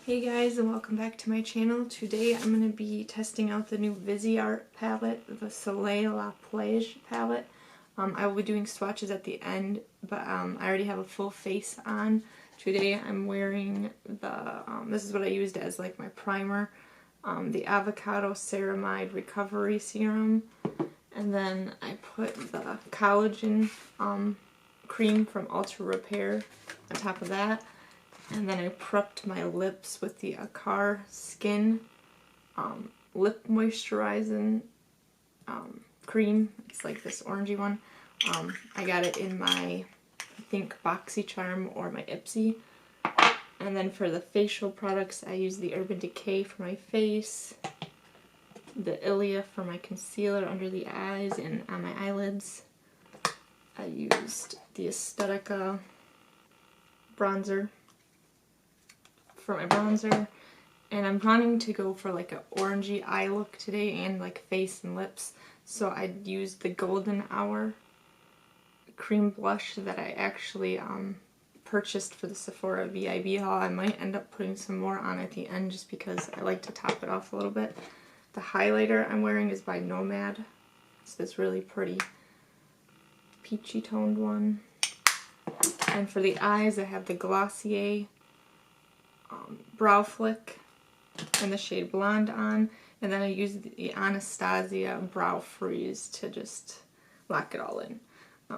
Hey guys, and welcome back to my channel. Today I'm going to be testing out the new Viseart palette, the Soleil La Plage palette. I will be doing swatches at the end, but I already have a full face on. Today I'm wearing the, this is what I used as like my primer, the Avocado Ceramide Recovery Serum. And then I put the collagen cream from Ultra Repair on top of that. And then I prepped my lips with the Akar Skin lip moisturizing cream. It's like this orangey one. I got it in my, I think, BoxyCharm or my Ipsy. And then for the facial products, I use the Urban Decay for my face, the Ilia for my concealer under the eyes and on my eyelids. I used the Aesthetica bronzer for my bronzer, and I'm planning to go for like an orangey eye look today and like face and lips, so I used the Golden Hour cream blush that I actually purchased for the Sephora VIB haul. I might end up putting some more on at the end just because I like to top it off a little bit. The highlighter I'm wearing is by Nomad. It's this really pretty peachy toned one. And for the eyes I have the Glossier Brow Flick and the shade Blonde on, and then I use the Anastasia Brow Freeze to just lock it all in.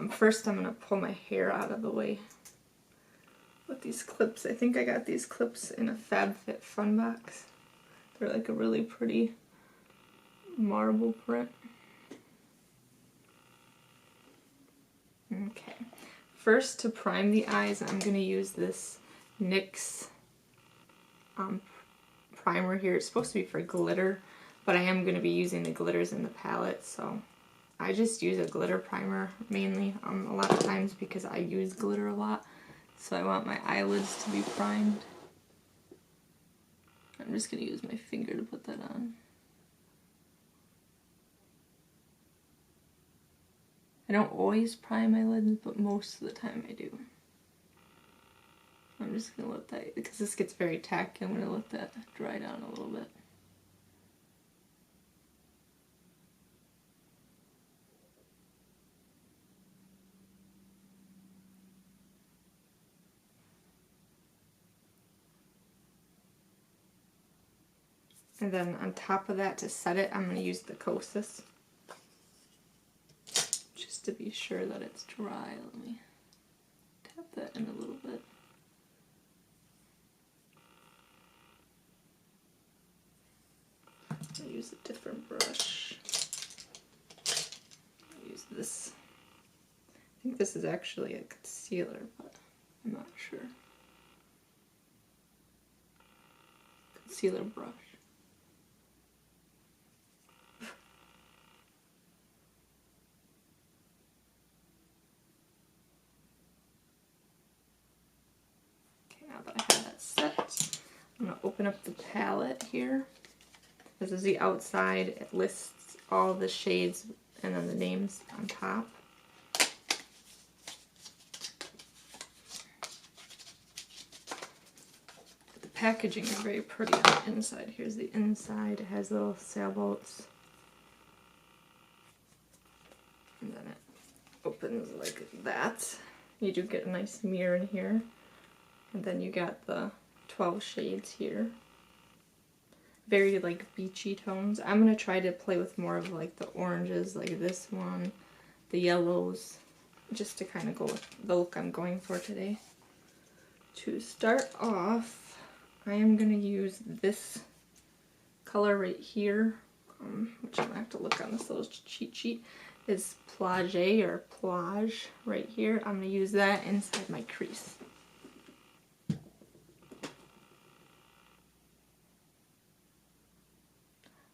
First I'm going to pull my hair out of the way with these clips. I think I got these clips in a FabFitFun box. They're like a really pretty marble print. Okay, first to prime the eyes I'm going to use this NYX primer here. It's supposed to be for glitter, but I am going to be using the glitters in the palette, so I just use a glitter primer mainly a lot of times because I use glitter a lot, so I want my eyelids to be primed. I'm just going to use my finger to put that on. I don't always prime my lids, but most of the time I do. I'm just going to let that, because this gets very tacky, I'm going to let that dry down a little bit. And then on top of that, to set it, I'm going to use the Kosas. Just to be sure that it's dry, let me tap that in a little bit. I use a different brush. I use this. I think this is actually a concealer, but I'm not sure. Concealer brush. Okay, now that I have that set, I'm going to open up the palette here. This is the outside. It lists all the shades and then the names on top. The packaging is very pretty on the inside. Here's the inside. It has little sailboats. And then it opens like that. You do get a nice mirror in here. And then you got the 12 shades here. Very like beachy tones. I'm going to try to play with more of like the oranges, like this one, the yellows, just to kind of go with the look I'm going for today. To start off, I am going to use this color right here, which I'm going to have to look on this little cheat sheet. It's Plage or Plage right here. I'm going to use that inside my crease.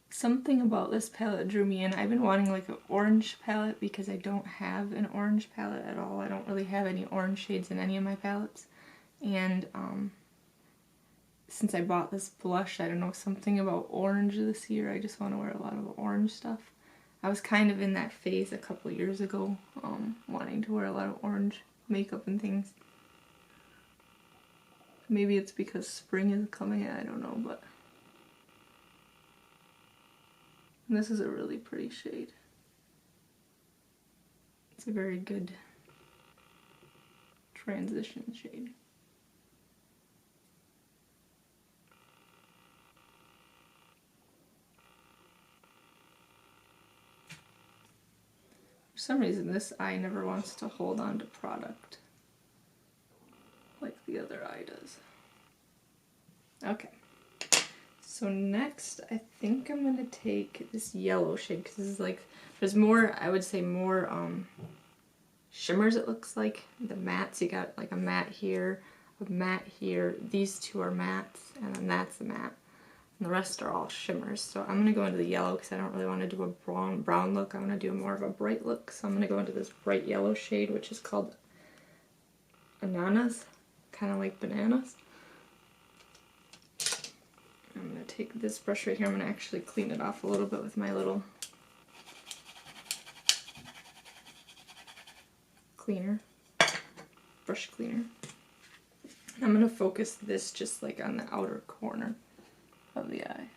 Something about this palette drew me in. I've been wanting like an orange palette because I don't have an orange palette at all. I don't really have any orange shades in any of my palettes. And since I bought this blush, I don't know, something about orange this year. I just want to wear a lot of orange stuff. I was kind of in that phase a couple years ago, wanting to wear a lot of orange makeup and things. Maybe it's because spring is coming, I don't know, but this is a really pretty shade. It's a very good transition shade. For some reason, this eye never wants to hold on to product like the other eye does. Okay, so next I think I'm gonna take this yellow shade because this is like, there's more, I would say more shimmers it looks like. The mattes, you got like a matte here, a matte here, these two are mattes, and then that's the matte. And the rest are all shimmers. So I'm going to go into the yellow because I don't really want to do a brown look. I want to do more of a bright look. So I'm going to go into this bright yellow shade, which is called Ananas, kind of like bananas. I'm going to take this brush right here. I'm going to actually clean it off a little bit with my little cleaner, brush cleaner. And I'm going to focus this just like on the outer corner of the eye.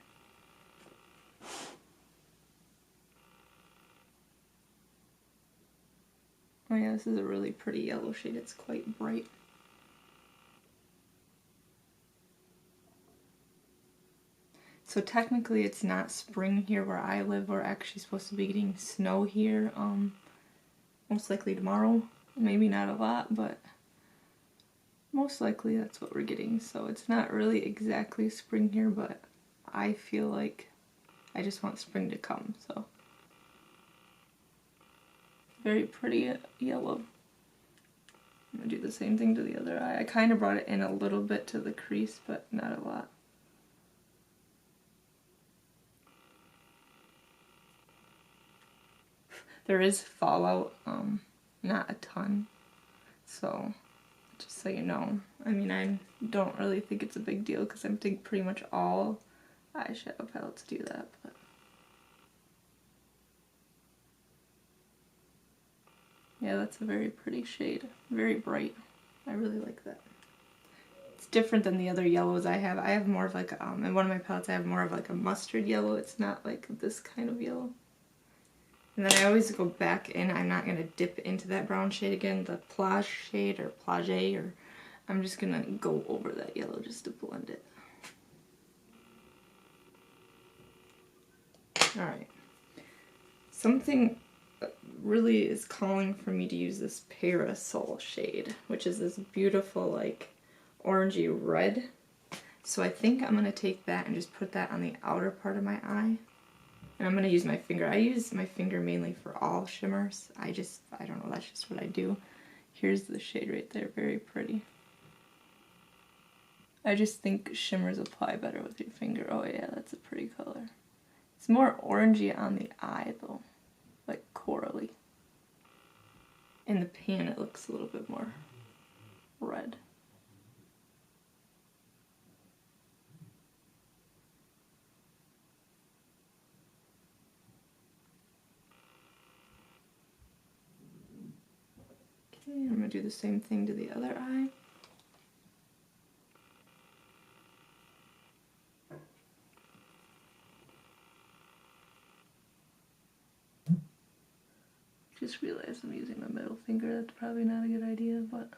Oh yeah, this is a really pretty yellow shade. It's quite bright. So technically it's not spring here where I live. We're actually supposed to be getting snow here most likely tomorrow. Maybe not a lot, but most likely that's what we're getting. So it's not really exactly spring here, but I feel like I just want spring to come, so. Very pretty yellow. I'm going to do the same thing to the other eye. I kind of brought it in a little bit to the crease, but not a lot. There is fallout, not a ton, so just so you know. I mean, I don't really think it's a big deal because I think pretty much all eyeshadow palettes do that, but yeah, that's a very pretty shade. Very bright. I really like that. It's different than the other yellows I have. I have more of like, in one of my palettes I have more of like a mustard yellow. It's not like this kind of yellow. And then I always go back in. I'm not going to dip into that brown shade again, the plage shade or plage, or I'm just going to go over that yellow just to blend it. Alright. Something really is calling for me to use this Parasol shade, which is this beautiful like orangey red. So I think I'm going to take that and just put that on the outer part of my eye. And I'm going to use my finger. I use my finger mainly for all shimmers. I don't know, that's just what I do. Here's the shade right there, very pretty. I just think shimmers apply better with your finger. Oh yeah, that's a pretty color. It's more orangey on the eye though, like corally. In the pan it looks a little bit more red. Okay, I'm going to do the same thing to the other eye. Just realized I'm using my middle finger. That's probably not a good idea, but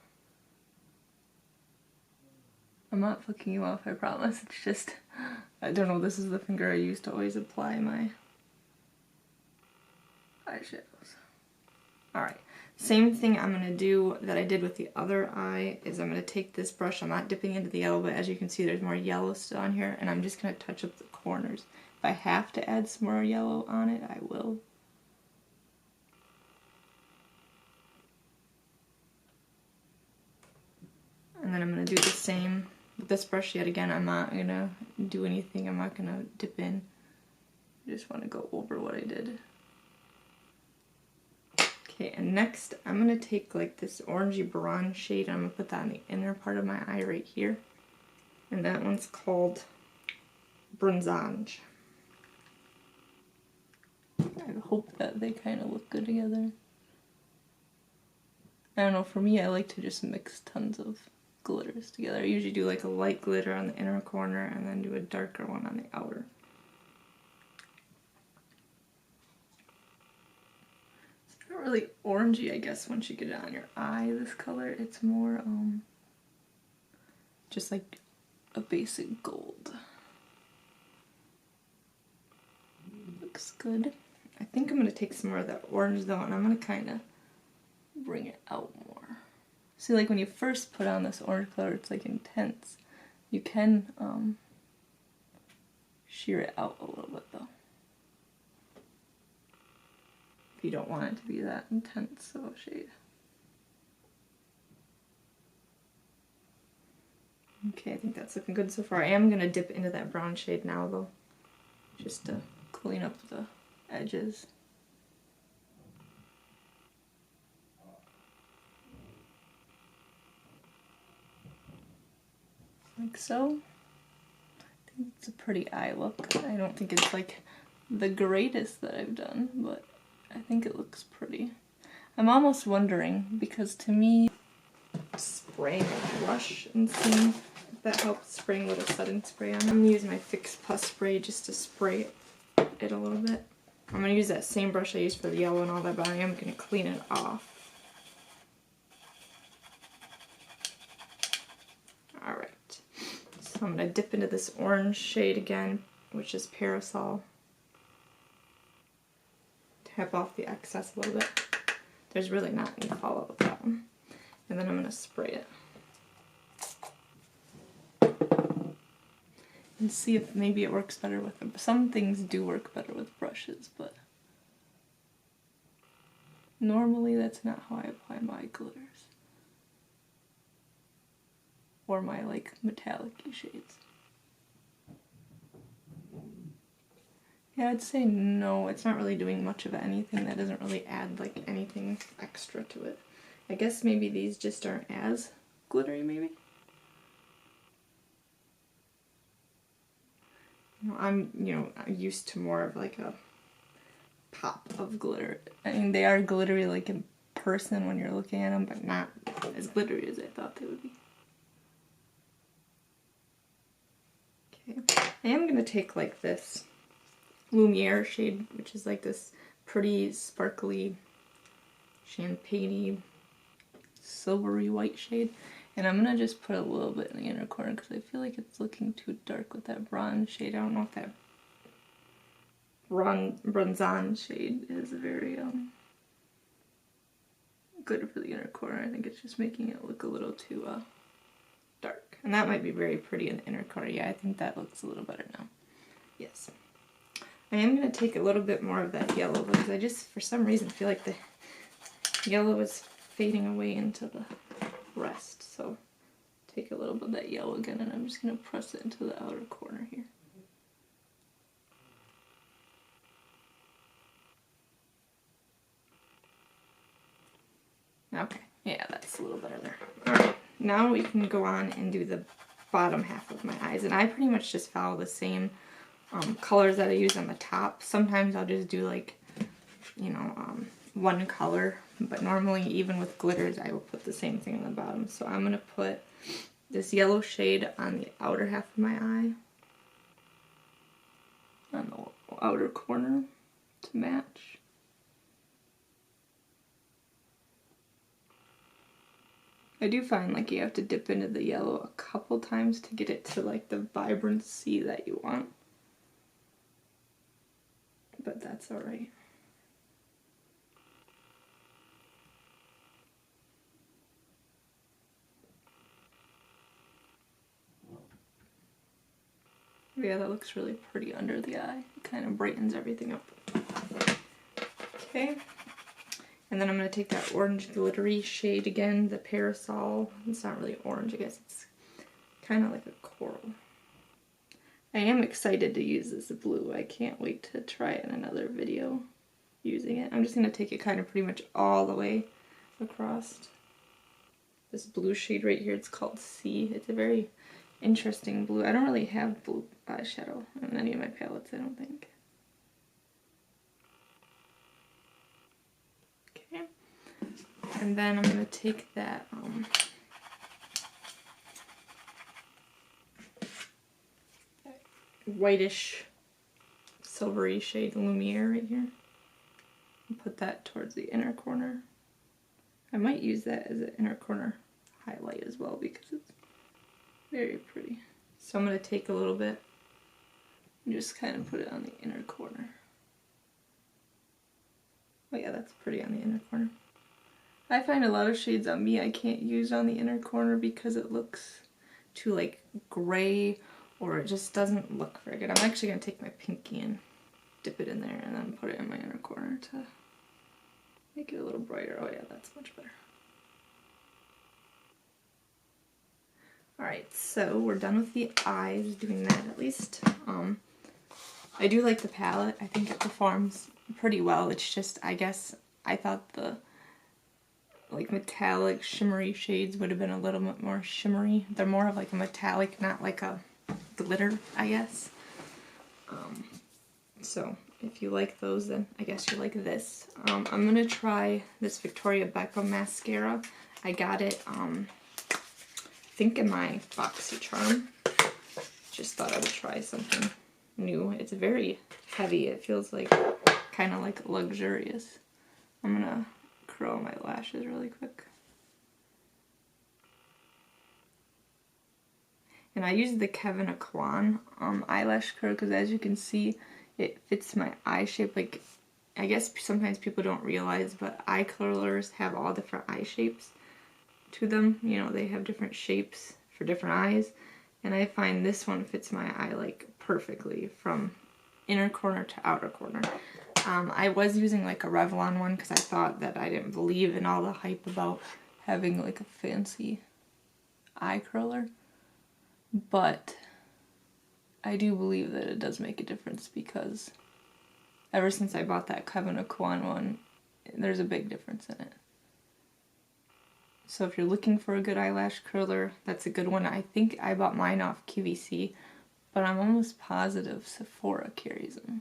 I'm not fucking you off, I promise. It's just, I don't know, this is the finger I use to always apply my eyeshadows. Alright, same thing I'm going to do that I did with the other eye is I'm going to take this brush, I'm not dipping into the yellow, but as you can see there's more yellow still on here, and I'm just going to touch up the corners. If I have to add some more yellow on it, I will. And then I'm going to do the same with this brush yet again. I'm not going to do anything. I'm not going to dip in. I just want to go over what I did. Okay, and next I'm going to take like this orangey bronze shade. I'm going to put that on the inner part of my eye right here. And that one's called Bronzange. I hope that they kind of look good together. I don't know, for me I like to just mix tons of glitters together. I usually do like a light glitter on the inner corner and then do a darker one on the outer. It's not really orangey, I guess, once you get it on your eye, this color. It's more just like a basic gold. Looks good. I think I'm going to take some more of that orange though, and I'm going to kind of bring it out more. See, like when you first put on this orange color, it's like intense. You can sheer it out a little bit though, if you don't want it to be that intense of a shade. Okay, I think that's looking good so far. I am going to dip into that brown shade now though, just to clean up the edges. Like so. I think it's a pretty eye look. I don't think it's like the greatest that I've done, but I think it looks pretty. I'm almost wondering, because to me, spraying a brush and seeing if that helps, spraying a little setting spray on it. I'm going to use my Fix Plus spray just to spray it a little bit. I'm going to use that same brush I used for the yellow and all that, but I am going to clean it off. Alright, so I'm going to dip into this orange shade again, which is Parasol. Tap off the excess a little bit. There's really not any fallout with that one. And then I'm going to spray it. And see if maybe it works better with them. Some things do work better with brushes, but normally that's not how I apply my glitters. Or my like metallic-y shades. Yeah, I'd say no, it's not really doing much of anything. That doesn't really add like anything extra to it. I guess maybe these just aren't as glittery, maybe? I'm used to more of like a pop of glitter. I mean, they are glittery like in person when you're looking at them, but not as glittery as I thought they would be. Okay, I am going to take like this Lumiere shade, which is like this pretty sparkly, champagne-y, silvery white shade, and I'm going to just put a little bit in the inner corner because I feel like it's looking too dark with that bronze shade. I don't know if that bronzan shade is very good for the inner corner. I think it's just making it look a little too dark. And that might be very pretty in the inner corner. Yeah, I think that looks a little better now. Yes. I am going to take a little bit more of that yellow because I just, for some reason, feel like the yellow is fading away into the rest. So take a little bit of that yellow again, and I'm just going to press it into the outer corner here. Okay, yeah, that's a little better there. Alright, now we can go on and do the bottom half of my eyes. And I pretty much just follow the same colors that I use on the top. Sometimes I'll just do like, one color. But normally, even with glitters, I will put the same thing on the bottom. So I'm going to put this yellow shade on the outer half of my eye. On the outer corner to match. I do find like you have to dip into the yellow a couple times to get it to like the vibrancy that you want. But that's alright. Yeah, that looks really pretty under the eye. It kind of brightens everything up. Okay. And then I'm going to take that orange glittery shade again, the Parasol. It's not really orange, I guess it's kind of like a coral. I am excited to use this blue. I can't wait to try it in another video using it. I'm just going to take it kind of pretty much all the way across. This blue shade right here, it's called C. It's a very interesting blue. I don't really have blue eyeshadow on any of my palettes, I don't think. Okay. And then I'm going to take that whitish silvery shade Lumiere right here. And put that towards the inner corner. I might use that as an inner corner highlight as well because it's very pretty. So I'm going to take a little bit and just kind of put it on the inner corner. Oh yeah, that's pretty on the inner corner. I find a lot of shades on me I can't use on the inner corner because it looks too like gray, or it just doesn't look very good. I'm actually going to take my pinky and dip it in there and then put it in my inner corner to make it a little brighter. Oh yeah, that's much better. Alright, so we're done with the eyes, doing that at least. I do like the palette. I think it performs pretty well. It's just, I guess, I thought the like metallic shimmery shades would have been a little bit more shimmery. They're more of like a metallic, not like a glitter, I guess. So if you like those, then I guess you like this. I'm gonna try this Victoria Beckham mascara. I got it, I think in my BoxyCharm. Just thought I would try something new. It's very heavy. It feels like kind of like luxurious. I'm gonna curl my lashes really quick. And I use the Kevin Aquan eyelash curl because, as you can see, it fits my eye shape. Like, I guess sometimes people don't realize, but eye curlers have all different eye shapes to them. You know, they have different shapes for different eyes. And I find this one fits my eye like perfectly from inner corner to outer corner. I was using like a Revlon one because I thought that I didn't believe in all the hype about having like a fancy eye curler. But I do believe that it does make a difference because ever since I bought that Kevin Aquan one, there's a big difference in it. So if you're looking for a good eyelash curler, that's a good one. I think I bought mine off QVC, but I'm almost positive Sephora carries them.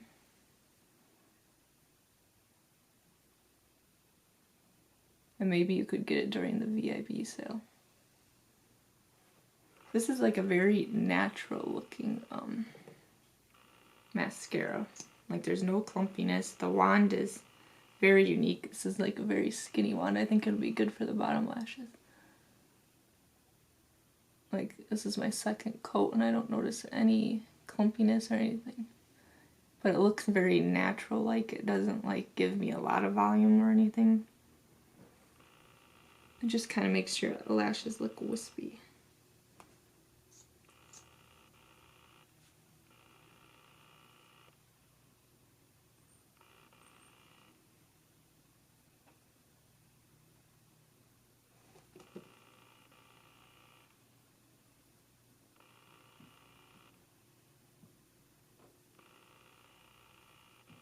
And maybe you could get it during the VIB sale. This is like a very natural looking mascara. Like, there's no clumpiness. The wand is very unique. This is like a very skinny wand. I think it'll be good for the bottom lashes. Like, this is my second coat and I don't notice any clumpiness or anything. But it looks very natural, like it doesn't like give me a lot of volume or anything. It just kind of makes your lashes look wispy.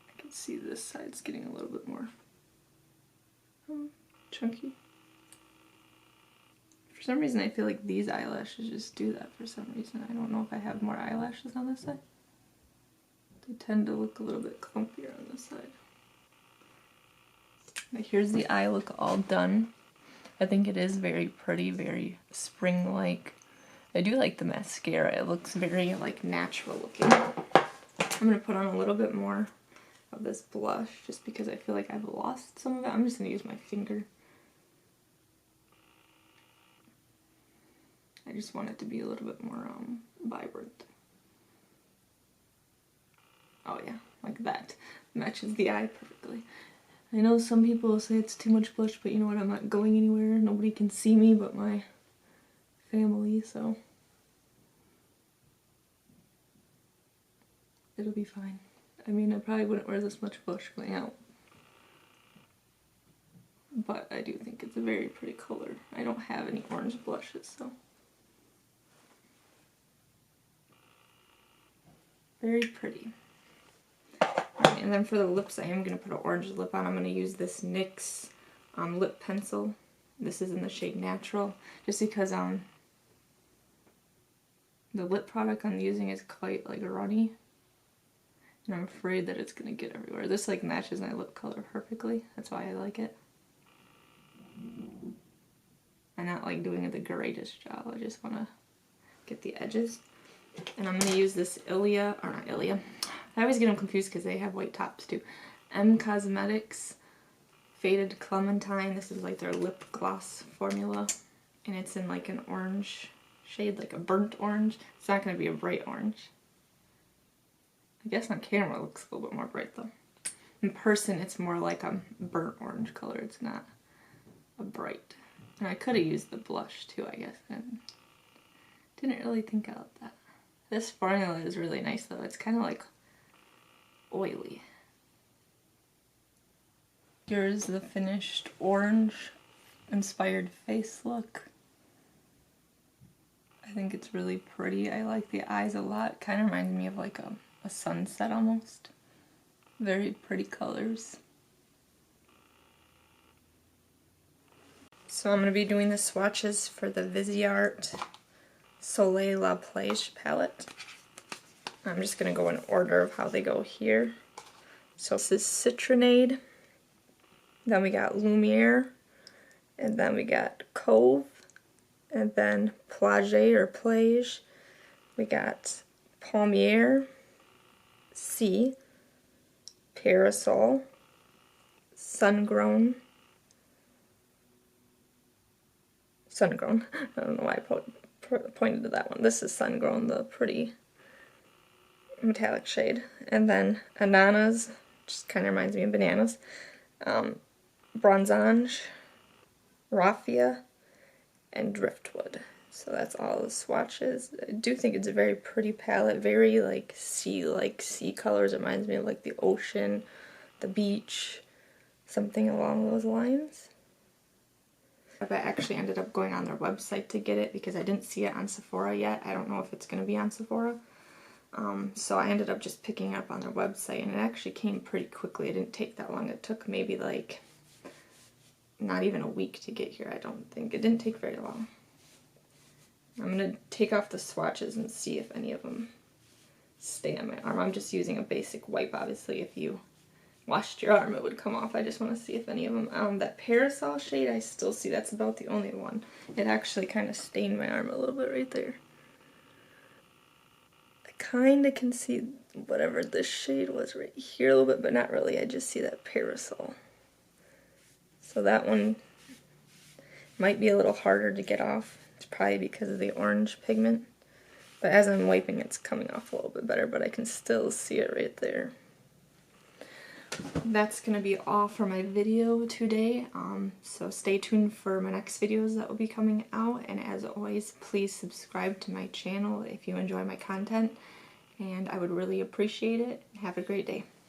I can see this side's getting a little bit more chunky. For some reason I feel like these eyelashes just do that for some reason. I don't know if I have more eyelashes on this side. They tend to look a little bit clumpier on this side. But here's the eye look all done. I think it is very pretty, very spring-like. I do like the mascara. It looks very like natural looking. I'm going to put on a little bit more of this blush just because I feel like I've lost some of it. I'm just going to use my finger. I just want it to be a little bit more vibrant. Oh yeah, like that. Matches the eye perfectly. I know some people will say it's too much blush, but you know what, I'm not going anywhere. Nobody can see me but my family, so it'll be fine. I mean, I probably wouldn't wear this much blush going out, but I do think it's a very pretty color. I don't have any orange blushes, so very pretty. Right, and then for the lips, I am going to put an orange lip on. I'm going to use this NYX lip pencil. This is in the shade Natural, just because the lip product I'm using is quite like runny, and I'm afraid that it's going to get everywhere. This like matches my lip color perfectly. That's why I like it. I'm not like doing the greatest job. I just want to get the edges. And I'm going to use this Ilia, or not Ilia, I always get them confused because they have white tops too. M Cosmetics Faded Clementine. This is like their lip gloss formula. And it's in like an orange shade, like a burnt orange. It's not going to be a bright orange. I guess on camera it looks a little bit more bright though. In person it's more like a burnt orange color. It's not a bright. And I could have used the blush too, I guess. I didn't really think about that. This formula is really nice though. It's kind of like oily. Here's the finished orange inspired face look. I think it's really pretty. I like the eyes a lot. Kind of reminds me of like a sunset almost. Very pretty colors. So I'm going to be doing the swatches for the Viseart Soleil La Plage palette. I'm just going to go in order of how they go here. So this is Citronade, then we got Lumiere, and then we got Cove, and then Plage or Plage. We got Palmier, Sea, Parasol, Sungrown. I don't know why I pointed to that one. This is Sungrown, the pretty metallic shade. And then Ananas, just kind of reminds me of bananas. Bronzange, Raffia, and Driftwood. So that's all the swatches. I do think it's a very pretty palette, very like sea colors. It reminds me of like the ocean, the beach, something along those lines. I actually ended up going on their website to get it because I didn't see it on Sephora yet. I don't know if it's going to be on Sephora. So I ended up just picking it up on their website, and it actually came pretty quickly. It didn't take that long. It took maybe like not even a week to get here, I don't think. It didn't take very long. I'm going to take off the swatches and see if any of them stay on my arm. I'm just using a basic wipe. Obviously, if you washed your arm, it would come off. I just want to see if any of them. That Parasol shade, I still see. That's about the only one. It actually kind of stained my arm a little bit right there. I kind of can see whatever this shade was right here a little bit, but not really. I just see that Parasol. So that one might be a little harder to get off. It's probably because of the orange pigment. But as I'm wiping, it's coming off a little bit better, but I can still see it right there. That's going to be all for my video today, so stay tuned for my next videos that will be coming out, and as always, please subscribe to my channel if you enjoy my content, and I would really appreciate it. Have a great day.